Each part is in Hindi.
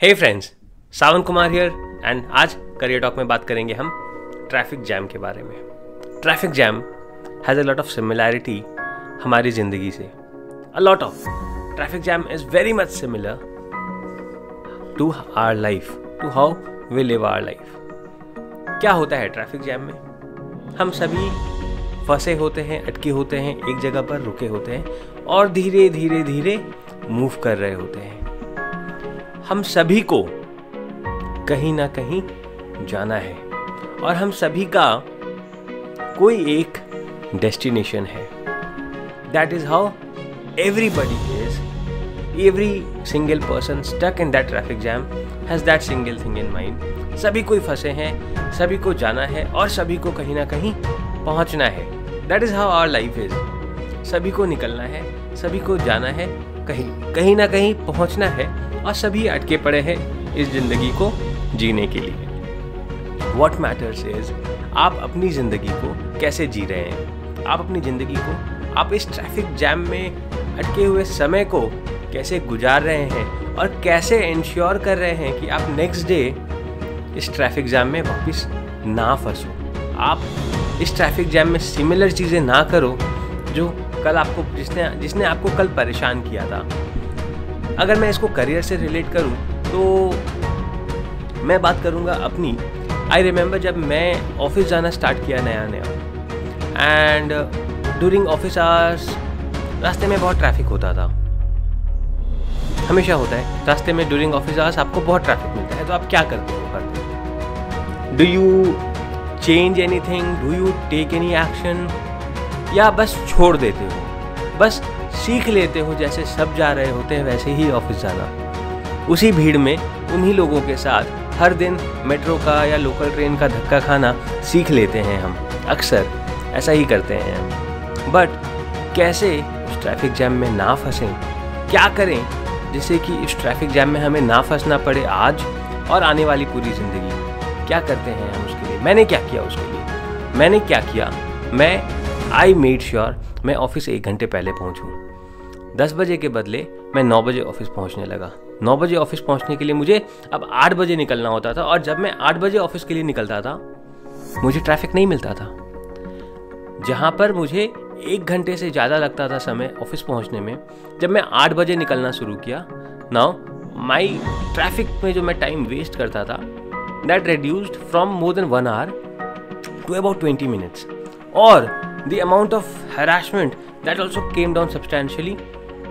Hey friends, Sawan Kumar here and आज करियर टॉक में बात करेंगे हम ट्रैफिक जैम के बारे में। Traffic jam has a lot of similarity हमारी ज़िंदगी से। A lot of traffic jam is very much similar to our life, to how we live our life. क्या होता है ट्रैफिक जैम में? हम सभी फंसे होते हैं, अटके होते हैं, एक जगह पर रुके होते हैं और धीरे धीरे धीरे मूव कर रहे होते हैं। हम सभी को कहीं ना कहीं जाना है और हम सभी का कोई एक डेस्टिनेशन है। That is how everybody is, every single person stuck in that traffic jam has that single thing in mind. सभी कोई फंसे हैं, सभी को जाना है और सभी को कहीं ना कहीं पहुंचना है। That is how our life is. सभी को निकलना है, सभी को जाना है, कहीं ना कहीं पहुंचना है और सभी अटके पड़े हैं इस जिंदगी को जीने के लिए। What matters is आप अपनी जिंदगी को कैसे जी रहे हैं, आप अपनी जिंदगी को, आप इस ट्रैफिक जैम में अटके हुए समय को कैसे गुजार रहे हैं और कैसे इंश्योर कर रहे हैं कि आप नेक्स्ट डे इस ट्रैफिक जैम में वापस ना फंसो। आप इस ट्रैफिक जैम में सिमिलर चीज़ें ना करो जो कल आपको जिसने आपको कल परेशान किया था। अगर मैं इसको करियर से रिलेट करूं तो मैं बात करूंगा अपनी। आई रिमेंबर जब मैं ऑफिस जाना स्टार्ट किया नया एंड ड्यूरिंग ऑफिस आवर्स रास्ते में बहुत ट्रैफिक होता था। हमेशा होता है रास्ते में, ड्यूरिंग ऑफिस आवर्स आपको बहुत ट्रैफिक मिलता है। तो आप क्या करते हो? Do you change anything? Do you take any action? या बस छोड़ देते हो, बस सीख लेते हो जैसे सब जा रहे होते हैं वैसे ही ऑफिस जाना। उसी भीड़ में उन्हीं लोगों के साथ हर दिन मेट्रो का या लोकल ट्रेन का धक्का खाना सीख लेते हैं हम। अक्सर ऐसा ही करते हैं हम। बट कैसे इस ट्रैफिक जैम में ना फंसें? क्या करें जिससे कि इस ट्रैफिक जैम में हमें ना फंसना पड़े आज और आने वाली पूरी ज़िंदगी? क्या करते हैं हम उसके लिए? मैंने क्या किया उसके लिए? मैंने क्या किया? आई मेड श्योर मैं ऑफिस 1 घंटे पहले पहुंचूं। 10 बजे के बदले मैं 9 बजे ऑफिस पहुंचने लगा। 9 बजे ऑफिस पहुंचने के लिए मुझे अब 8 बजे निकलना होता था और जब मैं 8 बजे ऑफिस के लिए निकलता था मुझे ट्रैफिक नहीं मिलता था। जहां पर मुझे 1 घंटे से ज़्यादा लगता था समय ऑफिस पहुंचने में, जब मैं 8 बजे निकलना शुरू किया, नाउ माई ट्रैफिक में जो मैं टाइम वेस्ट करता था that reduced from more than 1 hour to about 20 minutes. और the amount of harassment that also came down substantially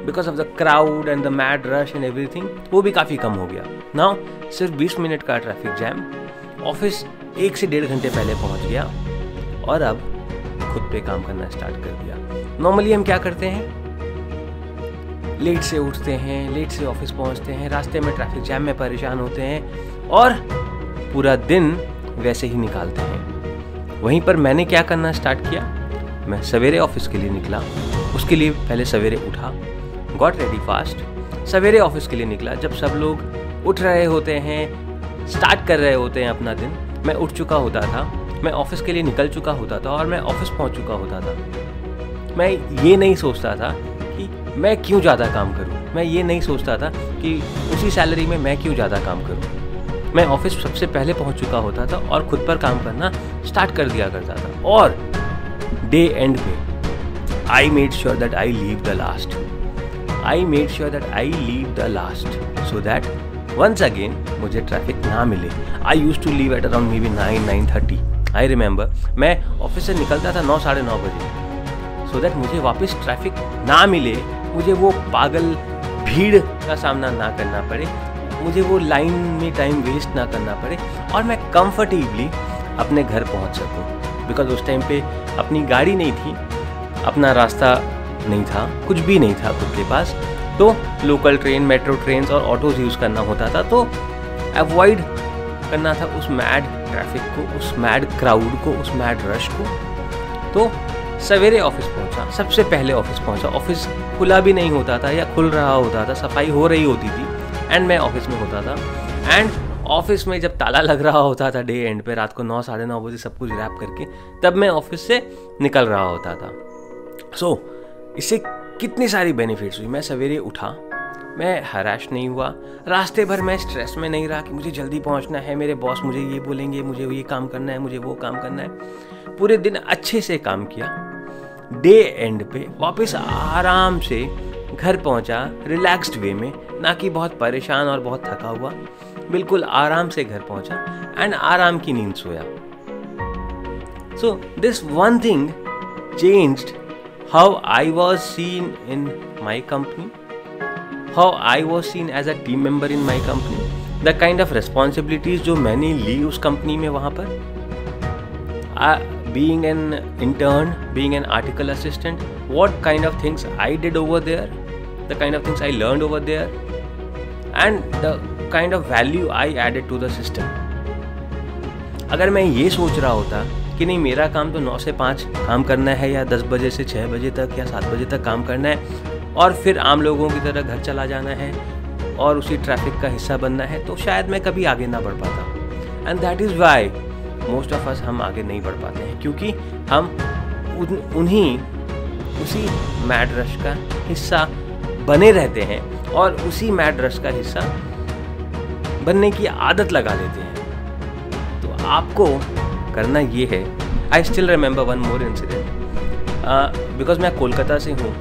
because of the crowd and the mad rush and everything, वो भी काफ़ी कम हो गया। Now सिर्फ 20 मिनट का ट्रैफिक जैम, ऑफिस 1 से 1.5 घंटे पहले पहुंच गया और अब खुद पे काम करना स्टार्ट कर दिया। नॉर्मली हम क्या करते हैं? लेट से उठते हैं, लेट से ऑफिस पहुंचते हैं, रास्ते में ट्रैफिक जैम में परेशान होते हैं और पूरा दिन वैसे ही निकालते हैं। वहीं पर मैंने क्या करना स्टार्ट किया? मैं सवेरे ऑफिस के लिए निकला। उसके लिए पहले सवेरे उठा, गॉट रेडी फास्ट, सवेरे ऑफिस के लिए निकला। जब सब लोग उठ रहे होते हैं, स्टार्ट कर रहे होते हैं अपना दिन, मैं उठ चुका होता था, मैं ऑफिस के लिए निकल चुका होता था और मैं ऑफिस पहुंच चुका होता था। मैं ये नहीं सोचता था कि मैं क्यों ज़्यादा काम करूं, मैं ये नहीं सोचता था कि उसी सैलरी में मैं क्यों ज़्यादा काम करूं। मैं ऑफिस सबसे पहले पहुंच चुका होता था और खुद पर काम करना स्टार्ट कर दिया करता था। और डे एंड पे I made sure that I leave the last. I made sure that I leave the last so that once again मुझे ट्रैफिक ना मिले। I use to leave at around may be 9-9:30। I remember मैं ऑफिस से निकलता था 9-9:30 बजे सो दैट मुझे वापस ट्रैफिक ना मिले, मुझे वो पागल भीड़ का सामना ना करना पड़े, मुझे वो लाइन में टाइम वेस्ट ना करना पड़े और मैं कंफर्टेबली अपने घर पहुंच सकूं। बिकॉज उस टाइम पे अपनी गाड़ी नहीं थी, अपना रास्ता नहीं था, कुछ भी नहीं था खुद के पास, तो लोकल ट्रेन, मेट्रो ट्रेन्स और ऑटोज यूज़ करना होता था। तो अवॉइड करना था उस मैड ट्रैफिक को, उस मैड क्राउड को, उस मैड रश को। तो सवेरे ऑफिस पहुंचा, सबसे पहले ऑफिस पहुंचा। ऑफिस खुला भी नहीं होता था या खुल रहा होता था, सफाई हो रही होती थी एंड मैं ऑफिस में होता था। एंड ऑफिस में जब ताला लग रहा होता था डे एंड पे, रात को 9-9:30 बजे सब कुछ रैप करके, तब मैं ऑफिस से निकल रहा होता था। सो इससे कितनी सारी बेनिफिट्स हुई। मैं सवेरे उठा, मैं हराश नहीं हुआ, रास्ते भर मैं स्ट्रेस में नहीं रहा कि मुझे जल्दी पहुंचना है, मेरे बॉस मुझे ये बोलेंगे, मुझे ये काम करना है, मुझे वो काम करना है। पूरे दिन अच्छे से काम किया, डे एंड पे वापस आराम से घर पहुंचा, रिलैक्स्ड वे में, ना कि बहुत परेशान और बहुत थका हुआ, बिल्कुल आराम से घर पहुंचा एंड आराम की नींद सोया। So this one thing changed how I was seen in my company, how I was seen as a team member in my company, the kind of responsibilities जो मैंने ली उस कंपनी में वहाँ पर, being an intern, being an article assistant, what kind of things I did over there, the kind of things I learned over there, and the kind of value I added to the system. अगर मैं ये सोच रहा होता कि नहीं मेरा काम तो 9 से 5 काम करना है, या 10 बजे से 6 बजे तक या 7 बजे तक काम करना है और फिर आम लोगों की तरह घर चला जाना है और उसी ट्रैफिक का हिस्सा बनना है, तो शायद मैं कभी आगे ना बढ़ पाता। And that is why most of us हम आगे नहीं बढ़ पाते हैं, क्योंकि हम उसी मैड रश का हिस्सा बने रहते हैं और उसी मैड रश का हिस्सा बनने की आदत लगा लेते हैं। तो आपको करना ये है, I still remember one more incident, because मैं कोलकाता से हूँ।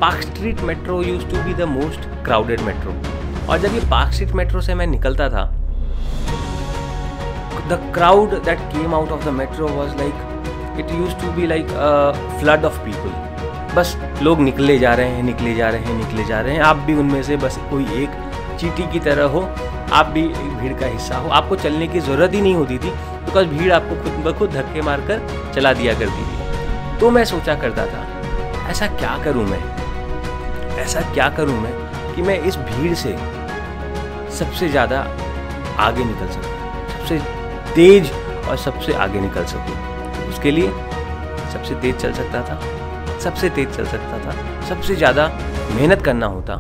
Park street metro use to be the most crowded metro, और जब ये पार्क स्ट्रीट मेट्रो से मैं निकलता था, the crowd that came out of the metro was like, it use to be like flood of people. बस लोग निकले जा रहे हैं, निकले जा रहे हैं, निकले जा रहे हैं। आप भी उनमें से बस कोई एक चींटी की तरह हो, आप भी एक भीड़ का हिस्सा हो। आपको चलने की ज़रूरत ही नहीं होती थी, बिकॉज भीड़ आपको खुद ब खुद धक्के मारकर चला दिया करती थी। तो मैं सोचा करता था, ऐसा क्या करूँ मैं कि मैं इस भीड़ से सबसे ज़्यादा आगे निकल सकूँ, सबसे तेज और सबसे आगे निकल सकूँ। उसके लिए सबसे तेज चल सकता था, सबसे ज़्यादा मेहनत करना होता।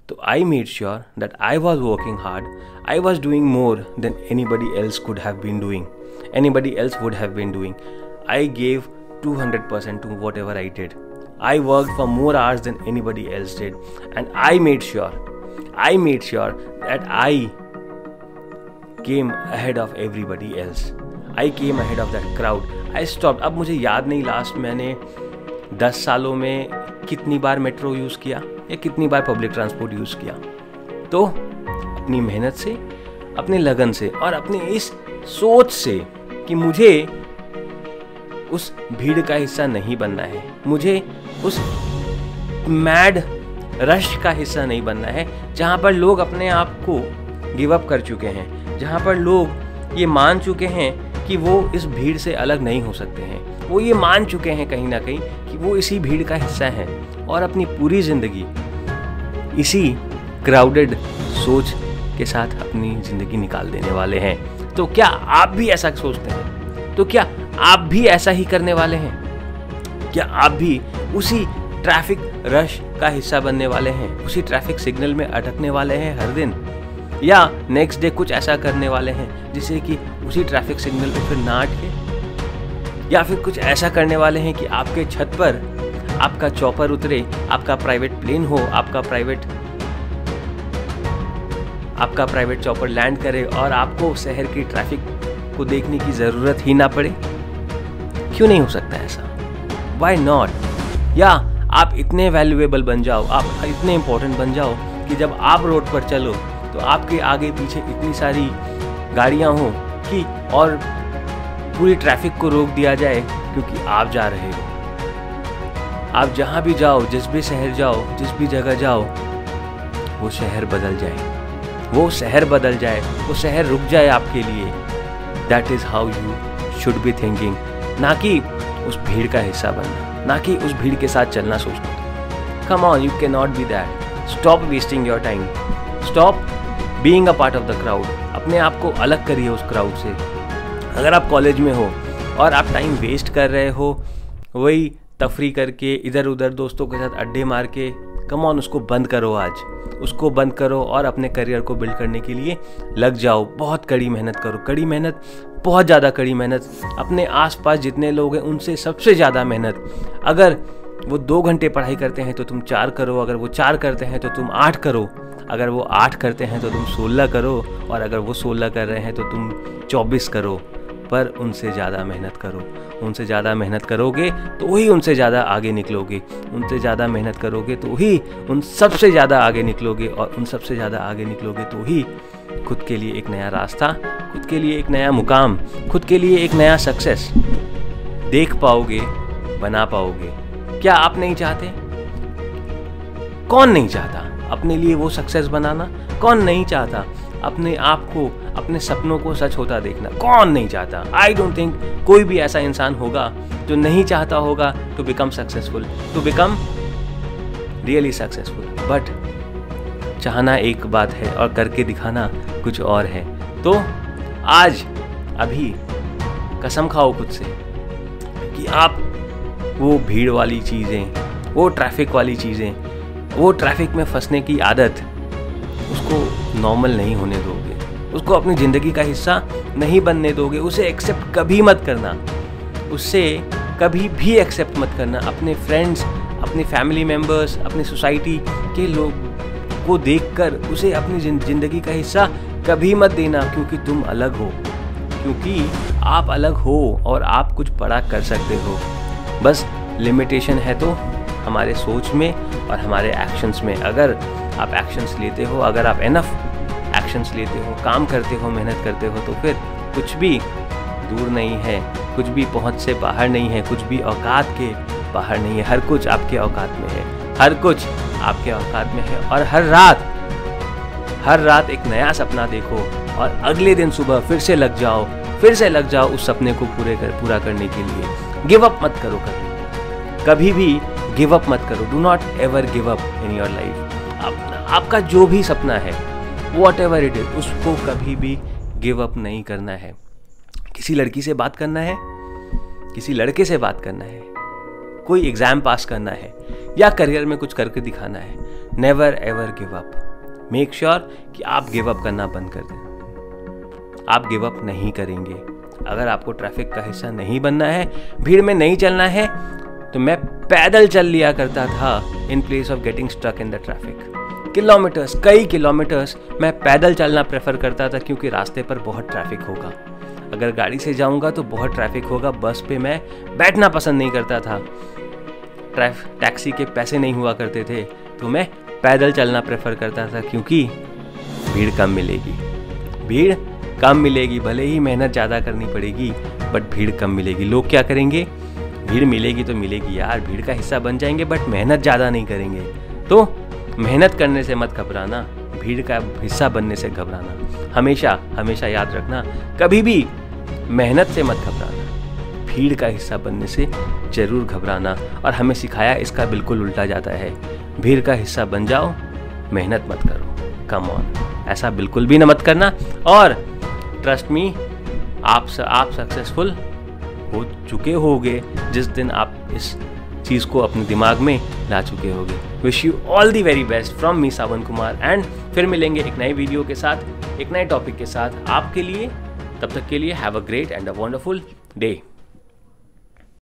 तो I made sure that I was working hard, I was doing more than anybody else could have been doing, anybody else would have been doing. I gave 200% to whatever I did. I worked for more hours than anybody else did, and I made sure that I came ahead of everybody else. I came ahead of that crowd. I stopped. अब मुझे याद नहीं लास्ट मैंने 10 सालों में कितनी बार मेट्रो यूज़ किया या कितनी बार पब्लिक ट्रांसपोर्ट यूज़ किया। तो अपनी मेहनत से, अपने लगन से और अपने इस सोच से कि मुझे उस भीड़ का हिस्सा नहीं बनना है, मुझे उस मैड रश का हिस्सा नहीं बनना है, जहाँ पर लोग अपने आप को गिव अप कर चुके हैं, जहाँ पर लोग ये मान चुके हैं कि वो इस भीड़ से अलग नहीं हो सकते हैं। वो ये मान चुके हैं कहीं ना कहीं कि वो इसी भीड़ का हिस्सा हैं और अपनी पूरी ज़िंदगी इसी क्राउडेड सोच के साथ अपनी ज़िंदगी निकाल देने वाले हैं। तो क्या आप भी ऐसा सोचते हैं? तो क्या आप भी ऐसा ही करने वाले हैं? क्या आप भी उसी ट्रैफिक रश का हिस्सा बनने वाले हैं, उसी ट्रैफिक सिग्नल में अटकने वाले हैं हर दिन, या नेक्स्ट डे कुछ ऐसा करने वाले हैं जिससे कि उसी ट्रैफिक सिग्नल पे फिर ना अटके, या फिर कुछ ऐसा करने वाले हैं कि आपके छत पर आपका चॉपर उतरे, आपका प्राइवेट प्लेन हो, आपका प्राइवेट चॉपर लैंड करे और आपको शहर की ट्रैफिक को देखने की ज़रूरत ही ना पड़े? क्यों नहीं हो सकता ऐसा? Why not? या आप इतने वैल्यूएबल बन जाओ, आप इतने इम्पोर्टेंट बन जाओ कि जब आप रोड पर चलो तो आपके आगे पीछे इतनी सारी गाड़ियां हों कि और पूरी ट्रैफिक को रोक दिया जाए क्योंकि आप जा रहे हो। आप जहां भी जाओ, जिस भी शहर जाओ, जिस भी जगह जाओ, वो शहर बदल जाए, वो शहर रुक जाए आपके लिए। That is how you should be thinking, ना कि उस भीड़ का हिस्सा बनना, ना कि उस भीड़ के साथ चलना सोचना। Come on, you can not be that. Stop wasting your time, stop being a part of the crowd. अपने आप को अलग करिए उस क्राउड से। अगर आप कॉलेज में हो और आप टाइम वेस्ट कर रहे हो वही तफरी करके, इधर उधर दोस्तों के साथ अड्डे मार के, कम ऑन, उसको बंद करो। आज उसको बंद करो और अपने करियर को बिल्ड करने के लिए लग जाओ। बहुत कड़ी मेहनत करो, कड़ी मेहनत, बहुत ज़्यादा कड़ी मेहनत। अपने आसपास जितने लोग हैं उनसे सबसे ज़्यादा मेहनत। अगर वो 2 घंटे पढ़ाई करते हैं तो तुम 4 करो, अगर वो 4 करते हैं तो तुम 8 करो, अगर वो 8 करते हैं तो तुम 16 करो, और अगर वो 16 कर रहे हैं तो तुम 24 करो, पर उनसे ज़्यादा मेहनत करो। उनसे ज़्यादा मेहनत करोगे तो ही उनसे ज़्यादा आगे निकलोगे, उनसे ज़्यादा मेहनत करोगे तो ही उन सबसे ज़्यादा आगे निकलोगे, और उन सबसे ज़्यादा आगे निकलोगे तो ही खुद के लिए एक नया रास्ता, खुद के लिए एक नया मुकाम, खुद के लिए एक नया सक्सेस देख पाओगे, बना पाओगे। क्या आप नहीं चाहते? कौन नहीं चाहता अपने लिए वो सक्सेस बनाना? कौन नहीं चाहता अपने आप को, अपने सपनों को सच होता देखना? कौन नहीं चाहता? आई डोंट थिंक कोई भी ऐसा इंसान होगा जो नहीं चाहता होगा to become successful, to become really successful. But चाहना एक बात है और करके दिखाना कुछ और है। तो आज अभी कसम खाओ खुद से कि आप वो भीड़ वाली चीज़ें, वो ट्रैफिक वाली चीज़ें, वो ट्रैफिक में फंसने की आदत, उसको नॉर्मल नहीं होने दोगे, उसको अपनी ज़िंदगी का हिस्सा नहीं बनने दोगे। उसे एक्सेप्ट कभी मत करना, उससे कभी भी एक्सेप्ट मत करना। अपने फ्रेंड्स, अपने फैमिली मेम्बर्स, अपनी सोसाइटी के लोग को देखकर उसे अपनी ज़िंदगी का हिस्सा कभी मत देना, क्योंकि तुम अलग हो, क्योंकि आप अलग हो और आप कुछ बड़ा कर सकते हो। बस लिमिटेशन है तो हमारे सोच में और हमारे एक्शंस में। अगर आप एक्शंस लेते हो, अगर आप एनफ एक्शंस लेते हो, काम करते हो, मेहनत करते हो, तो फिर कुछ भी दूर नहीं है, कुछ भी पहुंच से बाहर नहीं है, कुछ भी औकात के बाहर नहीं है। हर कुछ आपके औकात में है, हर कुछ आपके औकात में है। और हर रात एक नया सपना देखो और अगले दिन सुबह फिर से लग जाओ उस सपने को पूरा करने के लिए। गिव अप मत करो कभी भी गिव अप मत करो। Do not ever give up in your life. आपका जो भी सपना है, वॉट एवर इट इज, उसको कभी भी गिव अप नहीं करना है। किसी लड़की से बात करना है, किसी लड़के से बात करना है, कोई एग्जाम पास करना है, या करियर में कुछ करके दिखाना है, never ever give up. Make sure कि आप गिव अप करना बंद कर दें। आप गिव अप नहीं करेंगे। अगर आपको ट्रैफिक का हिस्सा नहीं बनना है, भीड़ में नहीं चलना है, तो मैं पैदल चल लिया करता था in place of getting stuck in the traffic. Kilometers, कई किलोमीटर्स मैं पैदल चलना प्रेफर करता था, क्योंकि रास्ते पर बहुत ट्रैफिक होगा। अगर गाड़ी से जाऊंगा तो बहुत ट्रैफिक होगा। बस पे मैं बैठना पसंद नहीं करता था, टैक्सी के पैसे नहीं हुआ करते थे, तो मैं पैदल चलना प्रेफर करता था, क्योंकि भीड़ कम मिलेगी। भले ही मेहनत ज़्यादा करनी पड़ेगी, बट भीड़ कम मिलेगी। लोग क्या करेंगे? भीड़ मिलेगी तो मिलेगी यार, भीड़ का हिस्सा बन जाएंगे, बट मेहनत ज़्यादा नहीं करेंगे। तो मेहनत करने से मत घबराना, भीड़ का हिस्सा बनने से घबराना। हमेशा याद रखना, कभी भी मेहनत से मत घबराना, भीड़ का हिस्सा बनने से जरूर घबराना। और हमें सिखाया इसका बिल्कुल उल्टा जाता है। भीड़ का हिस्सा बन जाओ, मेहनत मत करो। कम ऑन, ऐसा बिल्कुल भी न मत करना। और ट्रस्ट मी, आप सक्सेसफुल हो चुके होगे जिस दिन आप इस चीज़ को अपने दिमाग में ला चुके होगे। Wish you all the very best from me Sawan Kumar, and फिर मिलेंगे एक नई वीडियो के साथ, एक नए टॉपिक के साथ आपके लिए। तब तक के लिए have a great and a wonderful day.